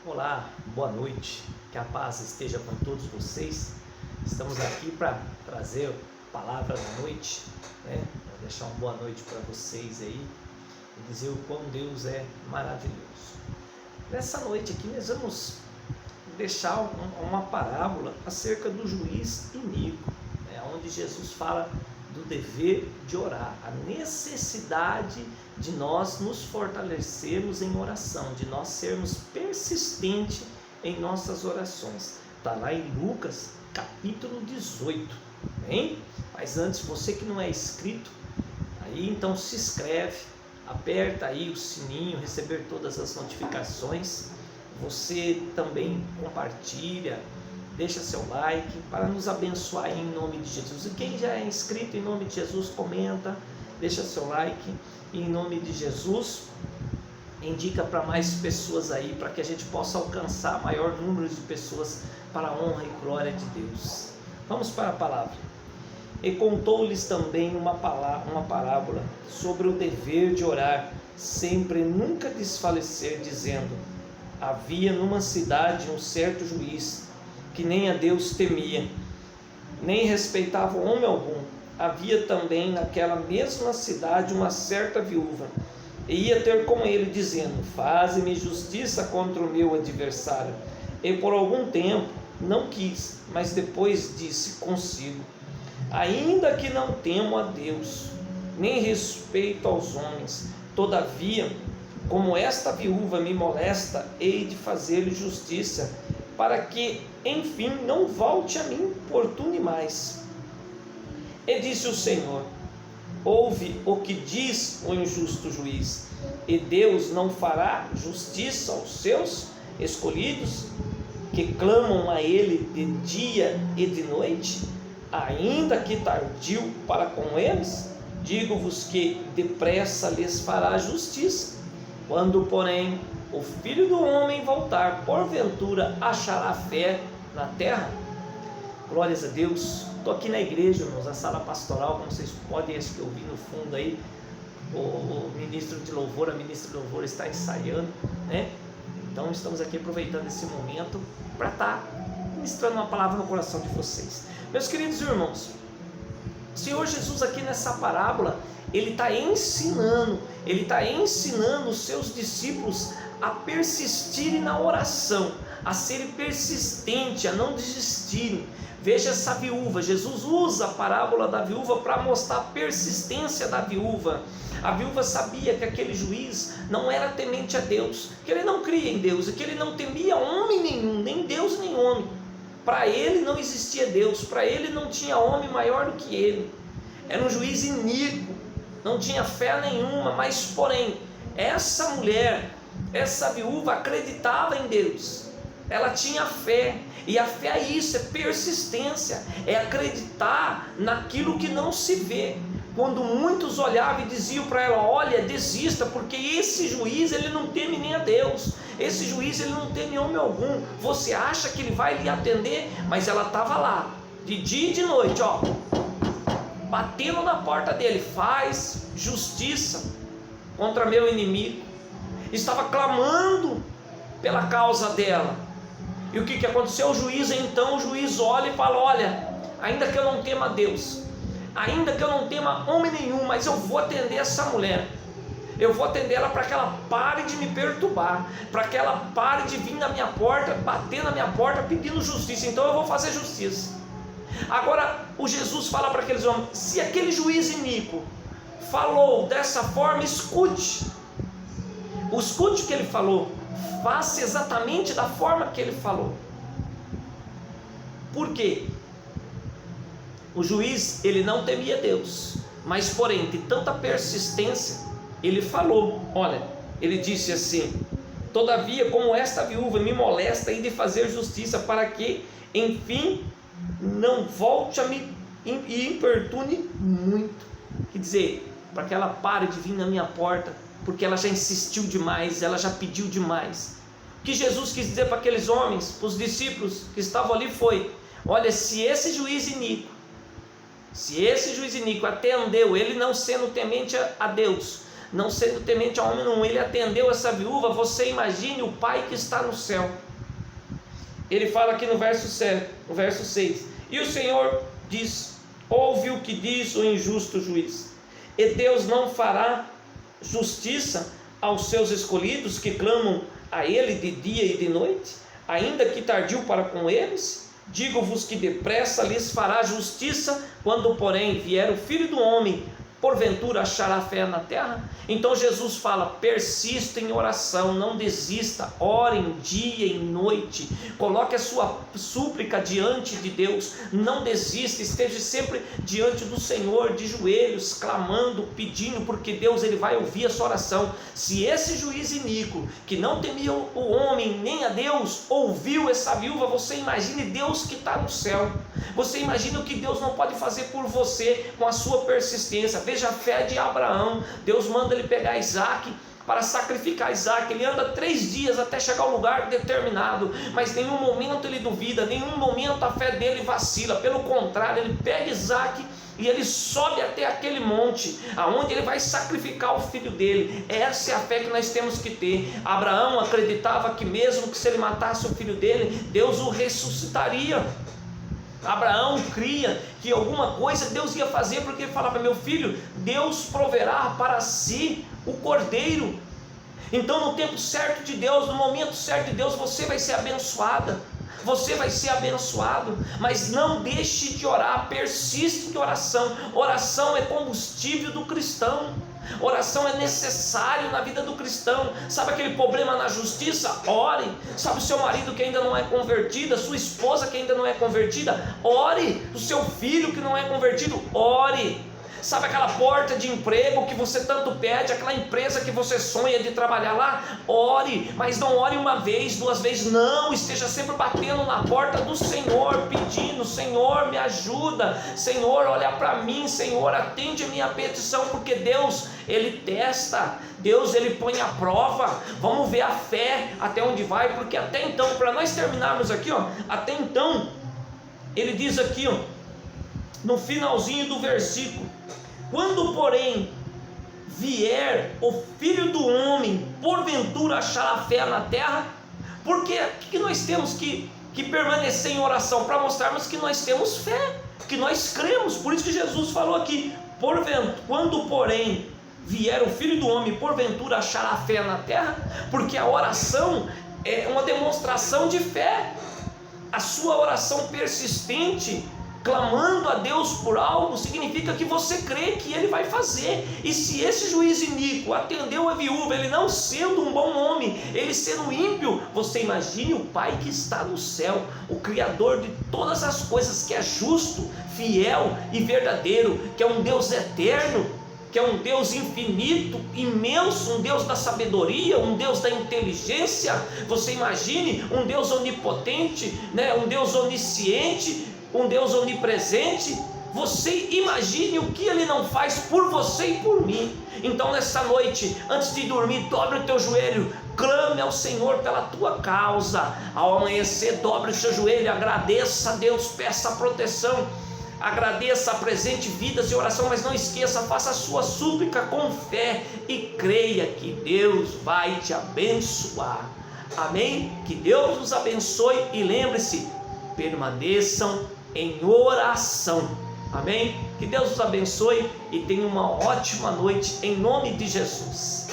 Olá, boa noite, que a paz esteja com todos vocês. Estamos aqui para trazer palavra da noite, para deixar uma boa noite para vocês aí e dizer o quão Deus é maravilhoso. Nessa noite aqui nós vamos deixar uma parábola acerca do juiz iníquo, onde Jesus fala do dever de orar, a necessidade de nós nos fortalecermos em oração, de nós sermos persistentes em nossas orações. Está lá em Lucas capítulo 18, bem? Mas antes, você que não é inscrito, aí então se inscreve, aperta aí o sininho, receber todas as notificações. Você também compartilha, deixa seu like para nos abençoar em nome de Jesus. E quem já é inscrito, em nome de Jesus, comenta, deixa seu like e em nome de Jesus indica para mais pessoas aí, para que a gente possa alcançar maior número de pessoas para a honra e glória de Deus. Vamos para a palavra. E contou-lhes também uma parábola sobre o dever de orar sempre e nunca desfalecer, dizendo: havia numa cidade um certo juiz que nem a Deus temia, nem respeitava homem algum. Havia também naquela mesma cidade uma certa viúva, e ia ter com ele, dizendo: faze-me justiça contra o meu adversário. E por algum tempo não quis, mas depois disse consigo: ainda que não temo a Deus, nem respeito aos homens, todavia, como esta viúva me molesta, hei de fazer-lhe justiça, para que, enfim, não volte a mim importune mais. E disse o Senhor: ouve o que diz o injusto juiz, e Deus não fará justiça aos seus escolhidos, que clamam a Ele de dia e de noite, ainda que tardio para com eles? Digo-vos que depressa lhes fará justiça. Quando, porém, o Filho do Homem voltar, porventura achará fé na terra? Glórias a Deus. Estou aqui na igreja, irmãos, a sala pastoral, como vocês podem ouvir no fundo aí, o ministro de louvor, a ministra de louvor está ensaiando, né? Então estamos aqui aproveitando esse momento para estar ministrando uma palavra no coração de vocês. Meus queridos irmãos, o Senhor Jesus aqui nessa parábola, Ele está ensinando os seus discípulos a persistirem na oração, a serem persistentes, a não desistirem. Veja essa viúva, Jesus usa a parábola da viúva para mostrar a persistência da viúva. A viúva sabia que aquele juiz não era temente a Deus, que ele não cria em Deus, e que ele não temia homem nenhum, nem Deus nem homem. Para ele não existia Deus, para ele não tinha homem maior do que ele. Era um juiz iníquo, não tinha fé nenhuma, mas porém, essa mulher, essa viúva acreditava em Deus, ela tinha fé, e a fé é isso, é persistência, é acreditar naquilo que não se vê. Quando muitos olhavam e diziam para ela: olha, desista, porque esse juiz ele não teme nem a Deus, esse juiz ele não teme homem algum, você acha que ele vai lhe atender? Mas ela estava lá, de dia e de noite, batendo na porta dele: faz justiça contra meu inimigo. Estava clamando pela causa dela. E o que aconteceu? O juiz olha e fala: olha, ainda que eu não tema a Deus, ainda que eu não tema homem nenhum, mas eu vou atender essa mulher, eu vou atender ela para que ela pare de me perturbar, para que ela pare de vir na minha porta, bater na minha porta pedindo justiça. Então eu vou fazer justiça. Agora o Jesus fala para aqueles homens: se aquele juiz iníquo falou dessa forma, escute o que ele falou, faça exatamente da forma que ele falou. Por quê? O juiz ele não temia Deus, mas porém de tanta persistência ele falou, olha, ele disse assim: todavia, como esta viúva me molesta, hei de fazer justiça, para que enfim não volte a me importune muito. Quer dizer, para que ela pare de vir na minha porta, porque ela já insistiu demais, ela já pediu demais. O que Jesus quis dizer para aqueles homens, para os discípulos que estavam ali foi: olha, se esse juiz iníquo atendeu, ele não sendo temente a Deus, não sendo temente a homem nenhum, ele atendeu essa viúva. Você imagine o Pai que está no céu. Ele fala aqui no verso 6, e o Senhor diz: ouve o que diz o injusto juiz, e Deus não fará justiça aos seus escolhidos que clamam a Ele de dia e de noite, ainda que tardio para com eles? Digo-vos que depressa lhes fará justiça. Quando porém vier o Filho do Homem, porventura achará fé na terra? Então Jesus fala: persista em oração, não desista, ore dia e noite, coloque a sua súplica diante de Deus, não desista, esteja sempre diante do Senhor, de joelhos, clamando, pedindo, porque Deus, Ele vai ouvir a sua oração. Se esse juiz iníquo, que não temia o homem nem a Deus, ouviu essa viúva, você imagine Deus que está no céu. Você imagina o que Deus não pode fazer por você com a sua persistência. Veja a fé de Abraão. Deus manda ele pegar Isaac para sacrificar Isaac. Ele anda 3 dias até chegar ao lugar determinado, mas em nenhum momento ele duvida, em nenhum momento a fé dele vacila. Pelo contrário, ele pega Isaac e ele sobe até aquele monte, aonde ele vai sacrificar o filho dele. Essa é a fé que nós temos que ter. Abraão acreditava que mesmo que se ele matasse o filho dele, Deus o ressuscitaria. Abraão cria que alguma coisa Deus ia fazer, porque ele falava: meu filho, Deus proverá para si o cordeiro. Então no tempo certo de Deus, no momento certo de Deus, você vai ser abençoada, você vai ser abençoado. Mas não deixe de orar, persiste em oração. Oração é combustível do cristão. Oração é necessário na vida do cristão. Sabe aquele problema na justiça? Ore. Sabe o seu marido que ainda não é convertido, a sua esposa que ainda não é convertida? Ore. O seu filho que não é convertido? Ore. Sabe aquela porta de emprego que você tanto pede, aquela empresa que você sonha de trabalhar lá? Ore, mas não ore uma vez, 2 vezes, não. Esteja sempre batendo na porta do Senhor, pedindo: Senhor, me ajuda, Senhor, olha para mim, Senhor, atende a minha petição, porque Deus, Ele testa, Deus, Ele põe à prova. Vamos ver a fé até onde vai, porque até então, para nós terminarmos aqui, até então, ele diz aqui, no finalzinho do versículo: quando porém vier o Filho do Homem, porventura achará fé na terra? Porque o que nós temos que permanecer em oração? Para mostrarmos que nós temos fé, que nós cremos. Por isso que Jesus falou aqui: quando porém vier o Filho do Homem, porventura achará fé na terra? Porque a oração é uma demonstração de fé. A sua oração persistente, clamando a Deus por algo, significa que você crê que Ele vai fazer. E se esse juiz iníquo atendeu a viúva, ele não sendo um bom homem, ele sendo ímpio, você imagine o Pai que está no céu, o Criador de todas as coisas, que é justo, fiel e verdadeiro, que é um Deus eterno, que é um Deus infinito, imenso, um Deus da sabedoria, um Deus da inteligência. Você imagine um Deus onipotente, um Deus onisciente, um Deus onipresente. Você imagine o que Ele não faz por você e por mim. Então nessa noite, antes de dormir, dobre o teu joelho, clame ao Senhor pela tua causa. Ao amanhecer, dobre o seu joelho, agradeça a Deus, peça a proteção, agradeça, apresente vidas e oração, mas não esqueça, faça a sua súplica com fé e creia que Deus vai te abençoar. Amém? Que Deus nos abençoe e lembre-se, permaneçam em oração. Amém? Que Deus nos abençoe e tenha uma ótima noite em nome de Jesus.